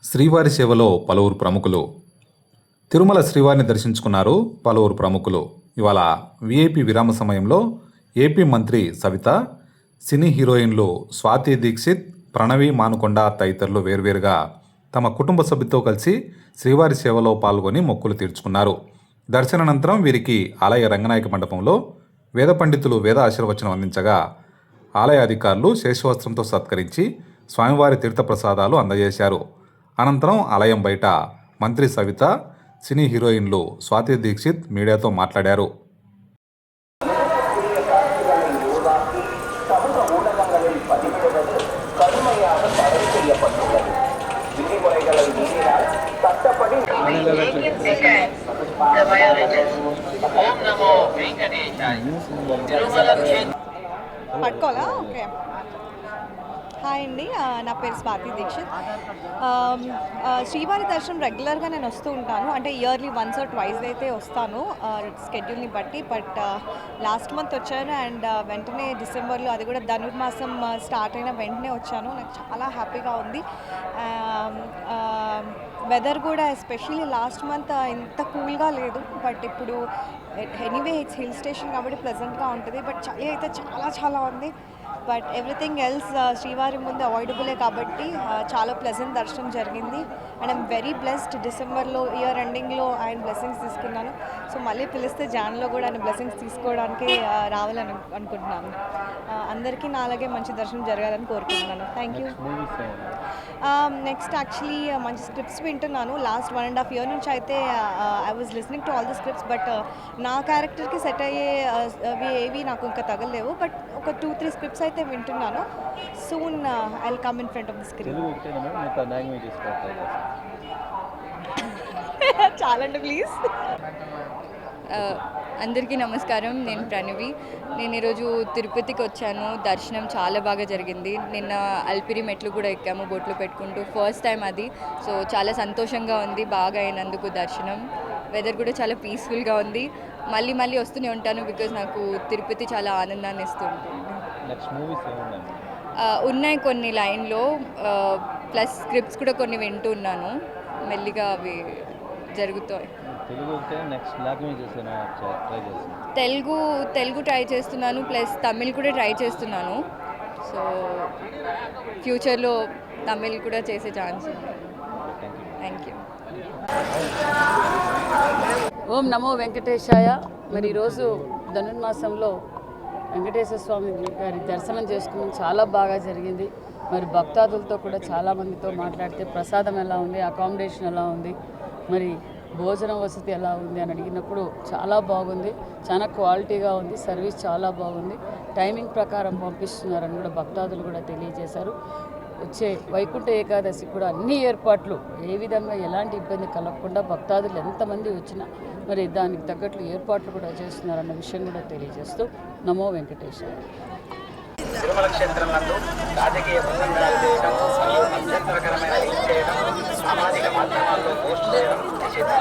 శ్రీవారి సేవలో పలువురు ప్రముఖులు. తిరుమల శ్రీవారిని దర్శించుకున్నారు పలువురు ప్రముఖులు. ఇవాళ వీఐపీ విరామ సమయంలో ఏపీ మంత్రి సవిత, సినీ హీరోయిన్లు స్వాతి దీక్షిత్, ప్రణవి మానుకొండ తదితరులు వేర్వేరుగా తమ కుటుంబ సభ్యులతో కలిసి శ్రీవారి సేవలో పాల్గొని మొక్కులు తీర్చుకున్నారు. దర్శనానంతరం వీరికి ఆలయ రంగనాయక మండపంలో వేద పండితులు వేద ఆశీర్వచనం అందించగా ఆలయ అధికారులు శేషవస్త్రంతో సత్కరించి స్వామివారి తీర్థప్రసాదాలు అందజేశారు. అనంతరం ఆలయం బయట మంత్రి సవిత, సినీ హీరోయిన్లు స్వాతి దీక్షిత్ మీడియాతో మాట్లాడారు. పట్టుకోవాలా? ఓకే. హాయ్ అండి, నా పేరు స్వాతి దీక్షిత్. శ్రీవారి దర్శనం రెగ్యులర్గా నేను వస్తూ ఉంటాను, అంటే ఇయర్లీ వన్స్ ఆర్ ట్వైస్ అయితే వస్తాను స్కెడ్యూల్ని బట్టి. బట్ లాస్ట్ మంత్ వచ్చాను అండ్ వెంటనే డిసెంబర్లో, అది కూడా ధనుర్మాసం స్టార్ట్ అయిన వెంటనే వచ్చాను. నాకు చాలా హ్యాపీగా ఉంది. వెదర్ కూడా ఎస్పెషల్లీ లాస్ట్ మంత్ ఇంత కూల్గా లేదు, బట్ ఇప్పుడు ఎనీవే ఇట్స్ హిల్ స్టేషన్ కాబట్టి ప్లెజెంట్గా ఉంటుంది. బట్ చలి అయితే చాలా ఉంది. బట్ ఎవ్రీథింగ్ ఎల్స్ శ్రీవారి ముందు అవాయిడబులే కాబట్టి చాలా ప్లెజెంట్ దర్శనం జరిగింది. And I'm very blessed. డిసెంబర్లో ఇయర్ ఎండింగ్లో ఆయన బ్లెస్సింగ్స్ తీసుకున్నాను. సో మళ్ళీ పిలిస్తే జాన్లో కూడా ఆయన బ్లెస్సింగ్స్ తీసుకోవడానికి రావాలని అనుకుంటున్నాను. అందరికీ నా అలాగే మంచి దర్శనం జరగాలని కోరుకుంటున్నాను. Thank you. నెక్స్ట్ యాక్చువల్లీ మంచి స్క్రిప్ట్స్ వింటున్నాను. లాస్ట్ 1.5 year నుంచి అయితే I was listening to all the scripts. But నా క్యారెక్టర్కి సెట్ అయ్యే ఏవి నాకు ఇంకా తగలేవు. బట్ ఒక 2-3 స్క్రిప్ట్స్ అయితే వింటున్నాను. Soon I will come in front of the screen. చాలండి ప్లీజ్. అందరికీ నమస్కారం. నేను ప్రణవి. నేను ఈరోజు తిరుపతికి వచ్చాను. దర్శనం చాలా బాగా జరిగింది. నిన్న అల్పిరి మెట్లు కూడా ఎక్కాము బొట్లు పెట్టుకుంటూ, ఫస్ట్ టైం అది. సో చాలా సంతోషంగా ఉంది బాగా అయినందుకు దర్శనం. వెదర్ కూడా చాలా పీస్ఫుల్గా ఉంది. మళ్ళీ వస్తూనే ఉంటాను, బికాజ్ నాకు తిరుపతి చాలా ఆనందాన్ని ఇస్తుంది. ఉన్నాయి కొన్ని లైన్లో, ప్లస్ స్క్రిప్ట్స్ కూడా కొన్ని వింటున్నాను. మెల్లిగా అవి జరుగుతాయి. తెలుగు ట్రై చేస్తున్నాను, ప్లస్ తమిళ్ కూడా ట్రై చేస్తున్నాను. సో ఫ్యూచర్లో తమిళ్ కూడా చేసే ఛాన్స్ ఉంది. Thank you. ఓం నమో వెంకటేశాయ. మరి ఈరోజు ధనుర్మాసంలో వెంకటేశ్వర స్వామి గారి దర్శనం చేసుకుని చాలా బాగా జరిగింది. మరి భక్తాదులతో కూడా చాలామందితో మాట్లాడితే ప్రసాదం ఎలా ఉంది, అకామిడేషన్ ఎలా ఉంది, మరి భోజనం వసతి ఎలా ఉంది అని అడిగినప్పుడు చాలా బాగుంది, చాలా క్వాలిటీగా ఉంది, సర్వీస్ చాలా బాగుంది, టైమింగ్ ప్రకారం పంపిస్తున్నారని కూడా భక్తాదులు కూడా తెలియజేశారు. వచ్చే వైకుంఠ ఏకాదశి కూడా అన్ని ఏర్పాట్లు ఏ విధంగా ఎలాంటి ఇబ్బంది కలగకుండా భక్తాదులు ఎంతమంది వచ్చినా మరి దానికి తగ్గట్లు ఏర్పాట్లు కూడా చేస్తున్నారన్న విషయం కూడా తెలియజేస్తూ నమో వెంకటేశ్వర. తిరుమల క్షేత్రం నందు రాజకీయ ప్రసంగాలు చేయడం, అభ్యంతరకరమైన రీచ్ చేయడం, సామాజిక మాధ్యమాల్లో పోస్ట్ చేయడం నిషేధం.